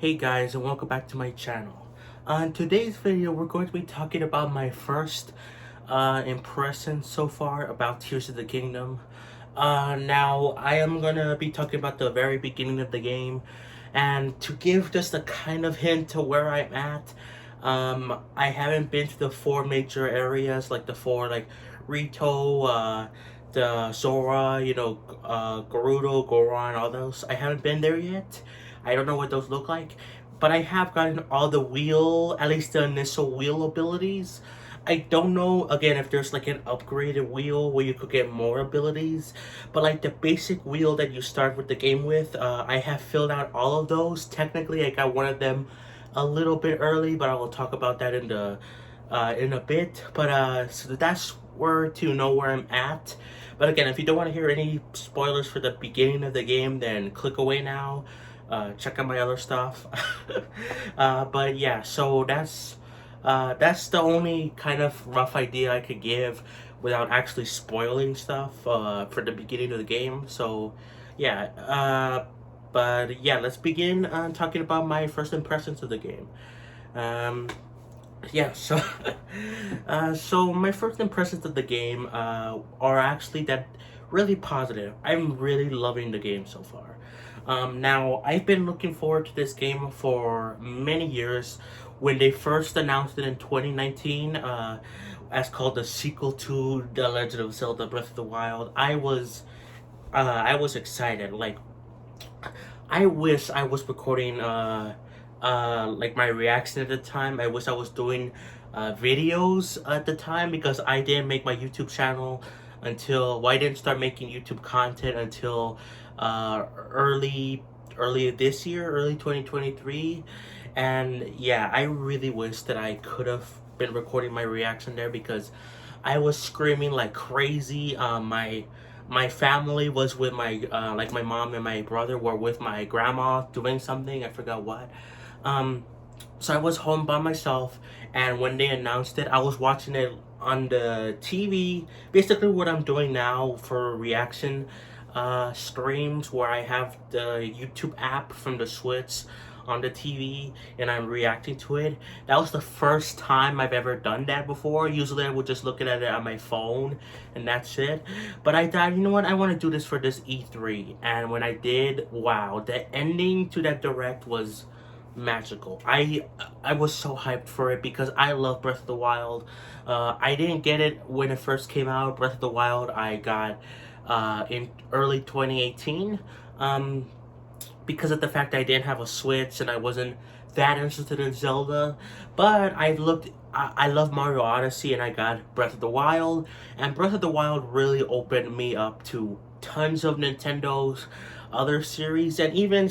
Hey guys, and welcome back to my channel. On today's video, we're going to be talking about my first impression so far about Tears of the Kingdom. Now, I am going to be talking about the very beginning of the game, and to give just a kind of hint to where I'm at, I haven't been to the four major areas, like the four, like Rito, the Zora, Gerudo, Goron, all those. I haven't been there yet. I don't know what those look like, but I have gotten all the wheel, at least the initial wheel abilities. I don't know, again, if there's like an upgraded wheel where you could get more abilities, but like the basic wheel that you start with the game with, I have filled out all of those. Technically, I got one of them a little bit early, but I will talk about that in a bit. But so that's where to know where I'm at. But again, if you don't want to hear any spoilers for the beginning of the game, then click away now. Check out my other stuff. But yeah, so that's the only kind of rough idea I could give without actually spoiling stuff for the beginning of the game. So yeah, but yeah, let's begin talking about my first impressions of the game. Yeah, so so my first impressions of the game are actually that really positive. I'm really loving the game so far. Now, I've been looking forward to this game for many years. When they first announced it in 2019, as called the sequel to The Legend of Zelda Breath of the Wild, I was excited. Like, I wish I was recording like my reaction at the time. I wish I was doing videos at the time, because I didn't make my YouTube channel until, well, I didn't start making YouTube content until early this year, early 2023. And yeah, I really wish that I could have been recording my reaction there, because I was screaming like crazy. My family was with my like my mom and my brother were with my grandma doing something, I forgot what. So I was home by myself, and when they announced it, I was watching it on the TV. Basically what I'm doing now for reaction streams, where I have the YouTube app from the Switch on the TV and I'm reacting to it. That was the first time I've ever done that before. Usually I would just look at it on my phone and that's it. But I thought, you know what, I want to do this for this E3. And when I did, wow, the ending to that direct was magical. I was so hyped for it because I love Breath of the Wild. I didn't get it when it first came out. Breath of the Wild I got in early 2018. Because of the fact that I didn't have a Switch and I wasn't that interested in Zelda. But I love Mario Odyssey, and I got Breath of the Wild. And Breath of the Wild really opened me up to tons of Nintendo's other series, and even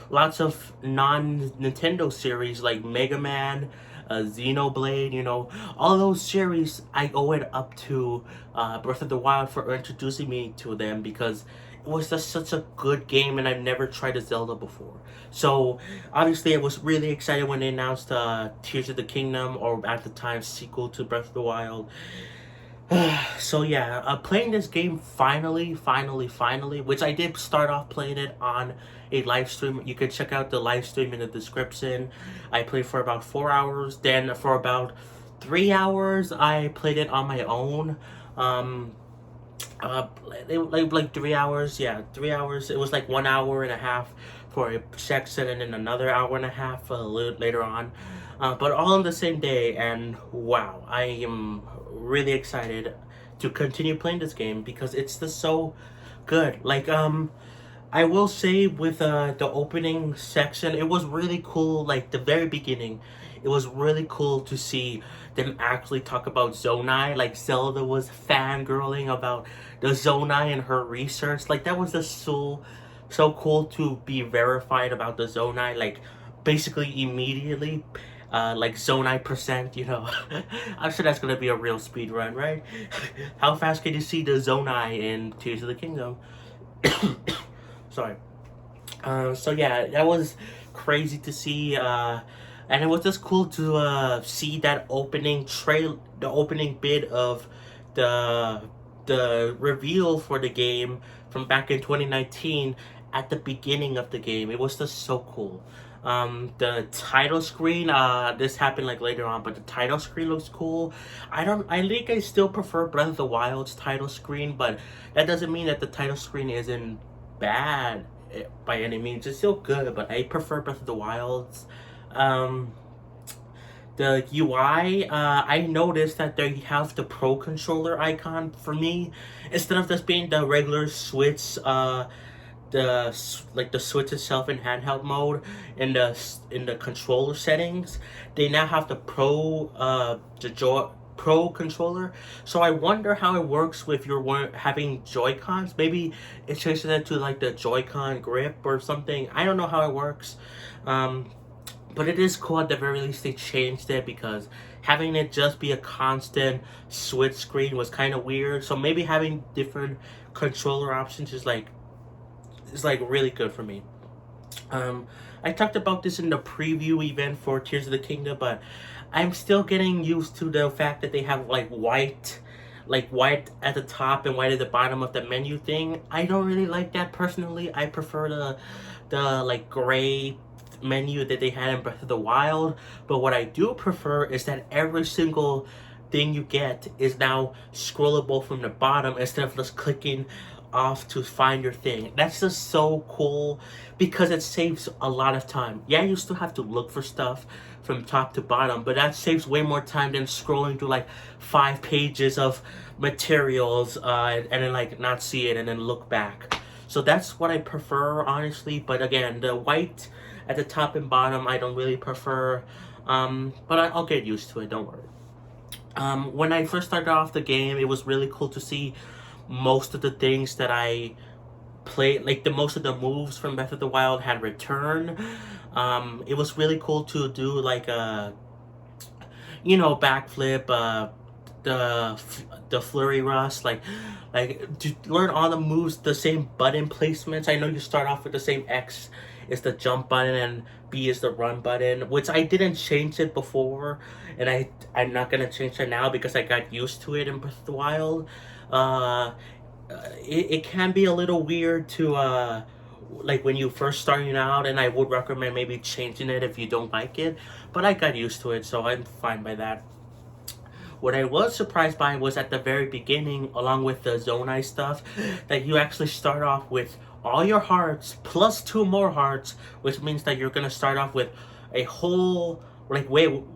lots of non-Nintendo series like Mega Man, Xenoblade, all those series. I owe it up to Breath of the Wild for introducing me to them, because it was just such a good game, and I've never tried a Zelda before. So obviously I was really excited when they announced Tears of the Kingdom, or at the time sequel to Breath of the Wild. So yeah, playing this game finally, which I did start off playing it on a live stream. You can check out the live stream in the description. I played for about 4 hours. Then for about 3 hours, I played it on my own. Like 3 hours, yeah, 3 hours. It was like 1 hour and a half for a section, and then another hour and a half a little later on. But all on the same day, and wow, I am really excited to continue playing this game because it's just so good. Like, I will say with the opening section, it was really cool. Like the very beginning, it was really cool to see them actually talk about Zonai. Like Zelda was fangirling about the Zonai and her research. Like that was just so cool to be verified about the Zonai. Like basically immediately. Like Zonai percent, I'm sure that's gonna be a real speed run, right? How fast can you see the Zonai in Tears of the Kingdom? Sorry. So yeah, that was crazy to see, and it was just cool to see that opening the opening bit of the reveal for the game from back in 2019, at the beginning of the game. It was just so cool. The title screen, this happened like later on, but the title screen looks cool. I think I still prefer Breath of the Wild's title screen, but that doesn't mean that the title screen isn't bad by any means. It's still good, but I prefer Breath of the Wild's. Um, the UI, I noticed that they have the Pro Controller icon for me instead of just being the regular Switch. The Switch itself in handheld mode in the controller settings, they now have the Pro controller. So I wonder how it works with your having Joy Cons. Maybe it changes it to like the Joy-Con grip or something. I don't know how it works. But it is cool at the very least they changed it, because having it just be a constant switch screen was kind of weird. So maybe having different controller options is like really good for me. I talked about this in the preview event for Tears of the Kingdom, but I'm still getting used to the fact that they have like white at the top and white at the bottom of the menu thing. I don't really like that personally. I prefer the like gray menu that they had in Breath of the Wild. But what I do prefer is that every single thing you get is now scrollable from the bottom instead of just clicking off to find your thing. That's just so cool because it saves a lot of time. Yeah, you still have to look for stuff from top to bottom, but that saves way more time than scrolling through like 5 pages of materials and then like not see it and then look back. So that's what I prefer, honestly. But again, the white at the top and bottom I don't really prefer, but I'll get used to it, don't worry. When I first started off the game, it was really cool to see most of the things that I played, like most of the moves from Breath of the Wild had returned. It was really cool to do like a, backflip, the flurry rust, like to learn all the moves, the same button placements. I know you start off with the same X is the jump button and B is the run button, which I didn't change it before, and I'm not gonna change it now because I got used to it in Breath of the Wild. Uh, it can be a little weird to like when you first starting out, and I would recommend maybe changing it if you don't like it, but I got used to it, so I'm fine by that. What I was surprised by was at the very beginning, along with the Zonai stuff, that you actually start off with all your hearts plus 2 more hearts, which means that you're gonna start off with a whole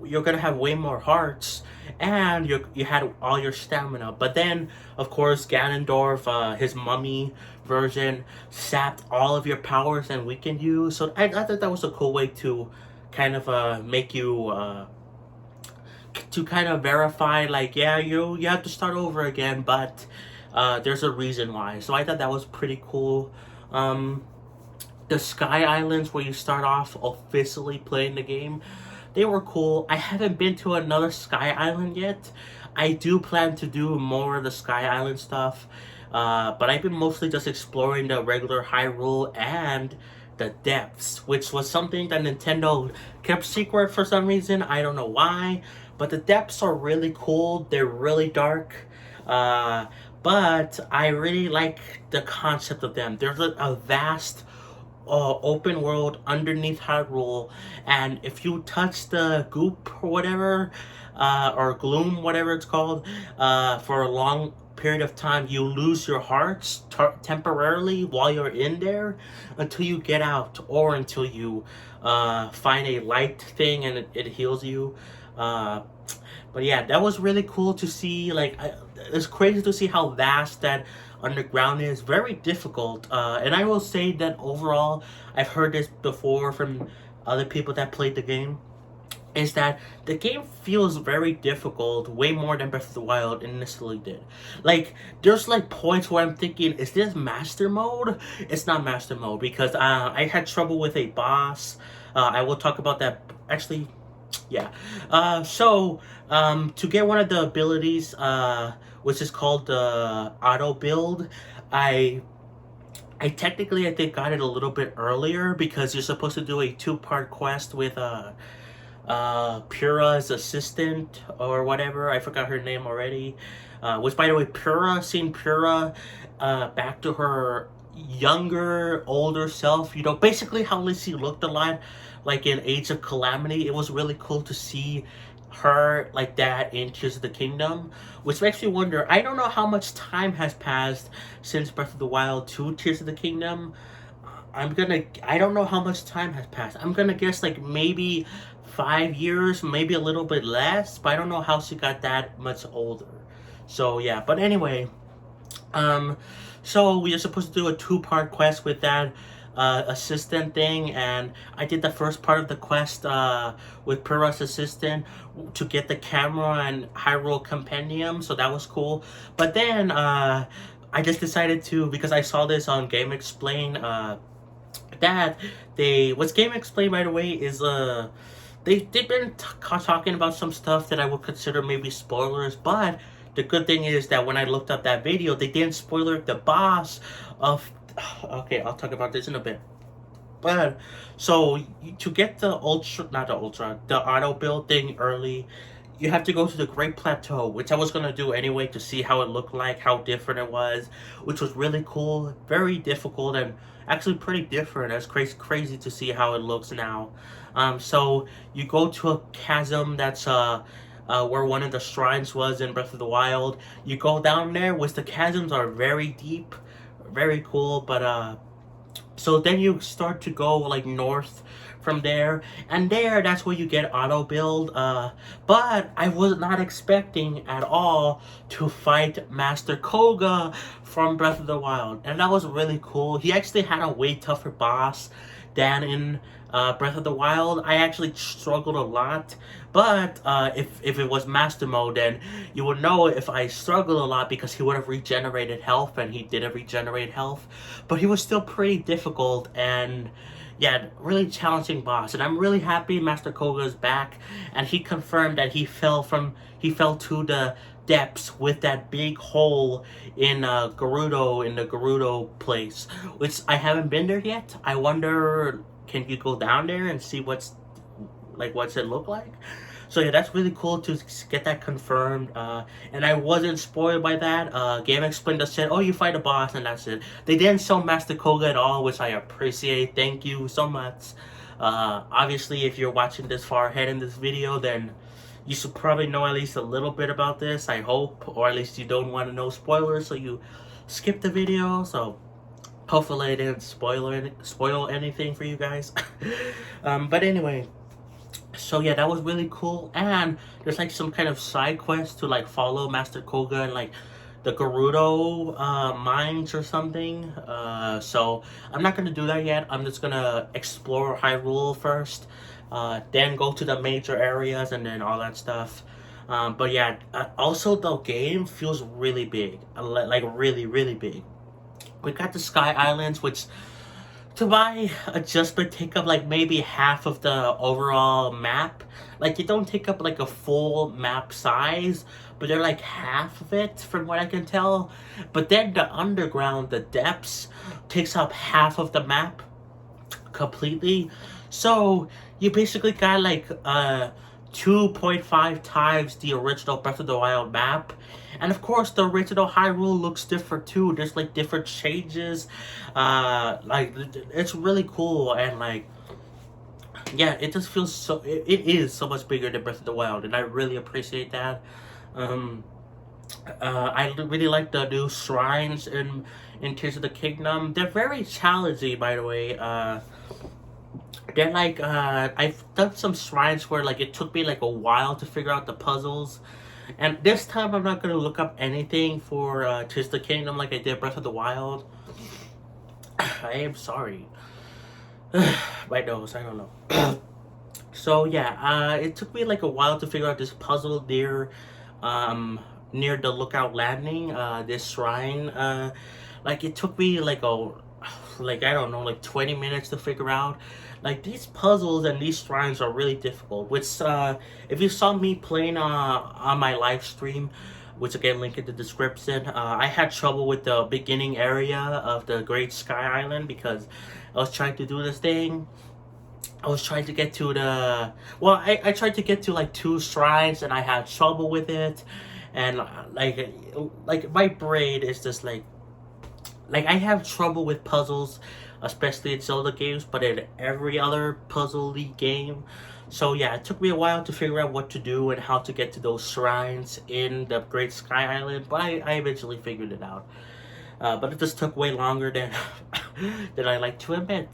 you're gonna have way more hearts, and you had all your stamina. But then, of course, Ganondorf, his mummy version, sapped all of your powers and weakened you. So I thought that was a cool way to kind of make you to kind of verify, like, yeah, you have to start over again, but there's a reason why. So I thought that was pretty cool. The Sky Islands, where you start off officially playing the game, they were cool. I haven't been to another Sky Island yet. I do plan to do more of the Sky Island stuff, but I've been mostly just exploring the regular Hyrule and the depths, which was something that Nintendo kept secret for some reason. I don't know why, but the depths are really cool. They're really dark, but I really like the concept of them. There's a vast open world underneath Hyrule, and if you touch the goop or whatever, or gloom, whatever it's called, for a long period of time, you lose your hearts temporarily while you're in there until you get out, or until you find a light thing and it heals you. But yeah, that was really cool to see. Like, it's crazy to see how vast that underground is. Very difficult, and I will say that overall, I've heard this before from other people that played the game, is that the game feels very difficult, way more than Breath of the Wild initially did. Like, there's like points where I'm thinking, is this master mode? It's not master mode, because I had trouble with a boss. I will talk about that actually. Yeah. To get one of the abilities, which is called the auto build, I technically, I think, got it a little bit earlier, because you're supposed to do a 2-part quest with Pura's assistant or whatever. I forgot her name already. Which, by the way, seeing Pura back to her younger, older self. You know, basically how Lizzie looked a lot like in Age of Calamity. It was really cool to see her like that in Tears of the Kingdom, which makes me wonder. I don't know how much time has passed since Breath of the Wild to Tears of the Kingdom. I don't know how much time has passed. I'm gonna guess like maybe 5 years, maybe a little bit less, but I don't know how she got that much older. So yeah, but anyway, um, so we are supposed to do a two-part quest with that assistant thing, and I did the first part of the quest with Pyrrha's assistant to get the camera and Hyrule Compendium, so that was cool. But then I just decided to, because I saw this on Game Explain, that what's Game Explain, by the way, is they've been talking about some stuff that I would consider maybe spoilers, but the good thing is that when I looked up that video, they didn't spoiler the boss of. Okay, I'll talk about this in a bit. But so to get the ultra, not the ultra, the auto build thing early, you have to go to the Great Plateau, which I was gonna do anyway to see how it looked like, how different it was, which was really cool, very difficult, and actually pretty different. It's crazy to see how it looks now. So you go to a chasm that's where one of the shrines was in Breath of the Wild. You go down there, which the chasms are very deep, very cool, but so then you start to go like north from there, and that's where you get auto build. But I was not expecting at all to fight Master Koga from Breath of the Wild, and that was really cool. He actually had a way tougher boss than in Breath of the Wild. I actually struggled a lot, but if it was Master Mode, then you would know if I struggled a lot because he would have regenerated health, and he didn't regenerate health. But he was still pretty difficult, and yeah, really challenging boss. And I'm really happy Master Koga is back, and he confirmed that he fell to the depths with that big hole in Gerudo, in the Gerudo place, which I haven't been there yet. I wonder, can you go down there and see what's it look like? So yeah, that's really cool to get that confirmed. And I wasn't spoiled by that. Game Explained just said, "Oh, you fight a boss," and that's it. They didn't show Master Koga at all, which I appreciate. Thank you so much. Obviously, if you're watching this far ahead in this video, then you should probably know at least a little bit about this, I hope, or at least you don't want to know spoilers, so you skip the video. So hopefully I didn't spoil anything for you guys. But anyway, so yeah, that was really cool. And there's like some kind of side quest to like follow Master Koga and like the Gerudo mines or something. So I'm not gonna do that yet. I'm just gonna explore Hyrule first, then go to the major areas and then all that stuff. But yeah, also the game feels really big, like really big. We got the Sky Islands, which to my adjustment take up like maybe half of the overall map. Like they don't take up like a full map size, but they're like half of it from what I can tell. But then the underground, the depths, takes up half of the map completely. So you basically got like 2.5 times the original Breath of the Wild map. And of course, the original Hyrule looks different too. There's like different changes. Like it's really cool, and like yeah, it just feels so. It is so much bigger than Breath of the Wild, and I really appreciate that. I really like the new shrines in Tears of the Kingdom. They're very challenging, by the way. They're like I've done some shrines where like it took me like a while to figure out the puzzles. And this time I'm not gonna look up anything for Tears of the Kingdom like I did Breath of the Wild. I am sorry. My nose, I don't know. So yeah, it took me like a while to figure out this puzzle near the Lookout Landing, this shrine. Like it took me like I don't know, like 20 minutes to figure out. Like these puzzles and these shrines are really difficult, which if you saw me playing on my live stream, which again link in the description, I had trouble with the beginning area of the Great Sky Island because I was trying to do this thing. I was trying to get to I tried to get to like 2 shrines and I had trouble with it, and like my brain is just like like I have trouble with puzzles, especially in Zelda games, but in every other puzzle-y game. So yeah, it took me a while to figure out what to do and how to get to those shrines in the Great Sky Island, but I eventually figured it out. But it just took way longer than than I like to admit.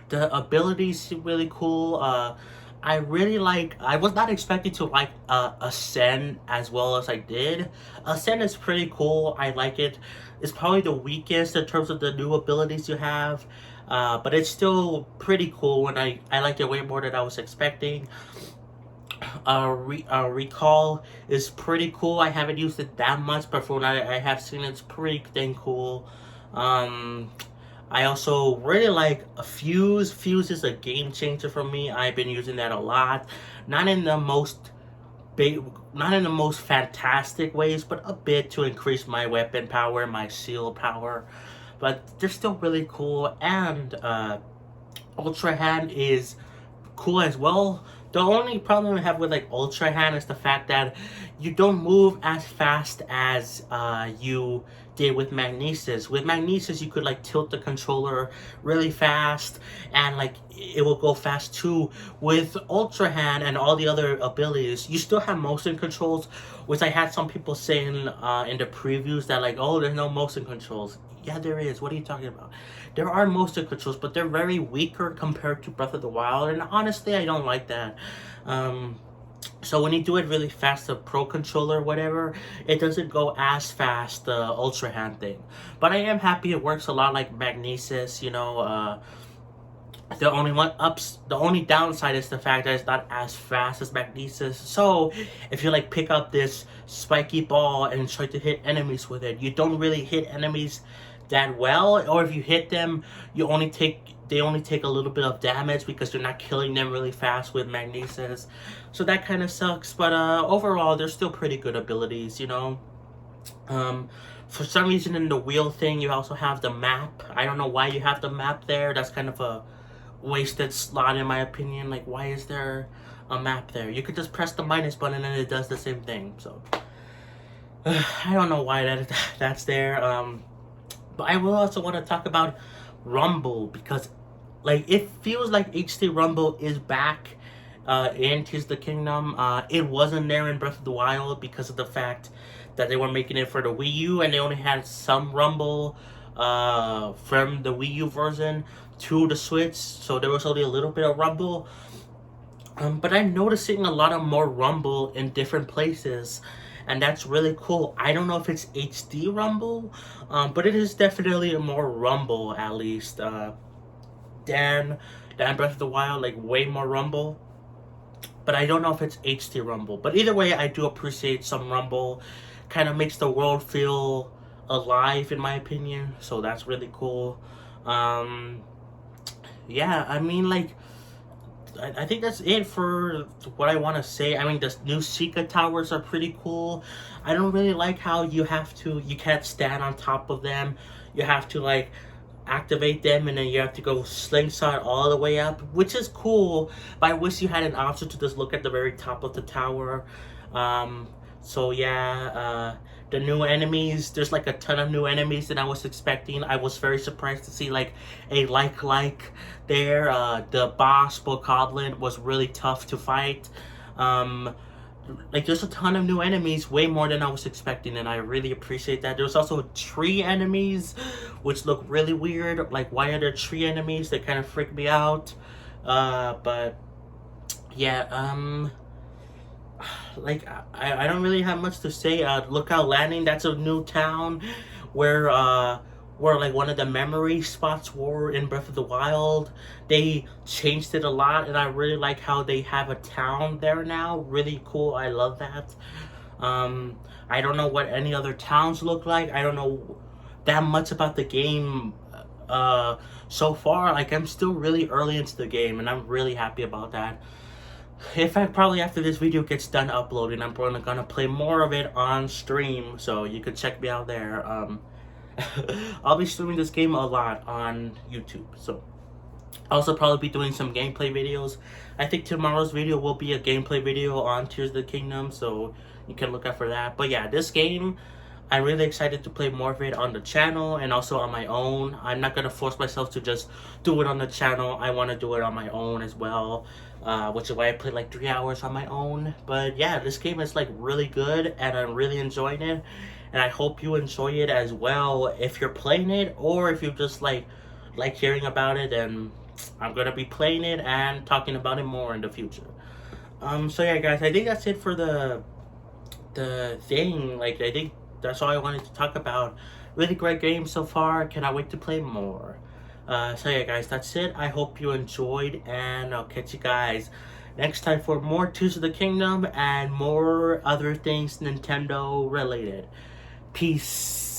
The abilities seem really cool. I really like. I was not expecting to like Ascend as well as I did. Ascend is pretty cool. I like it. It's probably the weakest in terms of the new abilities you have, but it's still pretty cool. And I like it way more than I was expecting. Recall is pretty cool. I haven't used it that much, but from what I have seen, it's pretty dang cool. Um, I also really like a Fuse. Fuse is a game changer for me. I've been using that a lot. Not in the most big, not in the most fantastic ways, but a bit to increase my weapon power, my shield power. But they're still really cool. And Ultra Hand is cool as well. The only problem I have with like Ultra Hand is the fact that you don't move as fast as you did with Magnesis. With Magnesis, you could like tilt the controller really fast, and like it will go fast too. With Ultra Hand and all the other abilities, you still have motion controls, which I had some people saying in the previews that like, oh, there's no motion controls. Yeah, there is. What are you talking about? There are motion controls, but they're very weaker compared to Breath of the Wild, and honestly, I don't like that. So when you do it really fast, the Pro Controller, whatever, it doesn't go as fast, the Ultra Hand thing. But I am happy it works a lot like Magnesis, you know. The only downside is the fact that it's not as fast as Magnesis. So if you like pick up this spiky ball and try to hit enemies with it, you don't really hit enemies that well, or if you hit them, they only take a little bit of damage because you're not killing them really fast with Magnesis. So that kind of sucks, but overall they're still pretty good abilities, you know. For some reason in the wheel thing you also have the map. I don't know why you have the map there. That's kind of a wasted slot in my opinion. Like, why is there a map there? You could just press the minus button and it does the same thing. So I don't know why that's there. But I will also want to talk about Rumble, because like it feels like HD Rumble is back in Tears of the Kingdom. It wasn't there in Breath of the Wild because of the fact that they were making it for the Wii U and they only had some Rumble from the Wii U version to the Switch, so there was only a little bit of Rumble. But I'm noticing a lot of more Rumble in different places, and that's really cool. I don't know if it's HD Rumble, but it is definitely a more Rumble, at least, than Breath of the Wild, like way more Rumble. But I don't know if it's HD Rumble. But either way, I do appreciate some Rumble. Kind of makes the world feel alive, in my opinion, so that's really cool. Yeah, I mean, like, I think that's it for what I want to say. I mean, the new Sheikah towers are pretty cool. I don't really like how you can't stand on top of them. You have to like activate them and then you have to go slingshot all the way up, which is cool, but I wish you had an option to just look at the very top of the tower. So yeah, the new enemies, there's like a ton of new enemies than I was expecting. I was very surprised to see like a like there. The boss Bokoblin was really tough to fight. Like there's a ton of new enemies, way more than I was expecting, and I really appreciate that. There's also tree enemies, which look really weird. Like, why are there tree enemies? They kind of freak me out. But yeah, like I don't really have much to say. Lookout Landing, that's a new town where like one of the memory spots were in Breath of the Wild. They changed it a lot, and I really like how they have a town there now. Really cool. I love that. I don't know what any other towns look like. I don't know that much about the game so far. Like, I'm still really early into the game, and I'm really happy about that. In fact, probably after this video gets done uploading, I'm probably gonna play more of it on stream, so you could check me out there. I'll be streaming this game a lot on YouTube, so I'll also probably be doing some gameplay videos. I think tomorrow's video will be a gameplay video on Tears of the Kingdom, so you can look out for that. But yeah, this game, I'm really excited to play more of it on the channel and also on my own. I'm not gonna force myself to just do it on the channel. I want to do it on my own as well, which is why I played like 3 hours on my own. But yeah, this game is like really good and I'm really enjoying it, and I hope you enjoy it as well if you're playing it, or if you just like hearing about it. And I'm gonna be playing it and talking about it more in the future. So yeah, guys, I think that's it for the thing. Like, I think that's all I wanted to talk about. Really great game so far. Cannot wait to play more. So yeah, guys, that's it. I hope you enjoyed, and I'll catch you guys next time for more Tears of the Kingdom and more other things Nintendo related. Peace.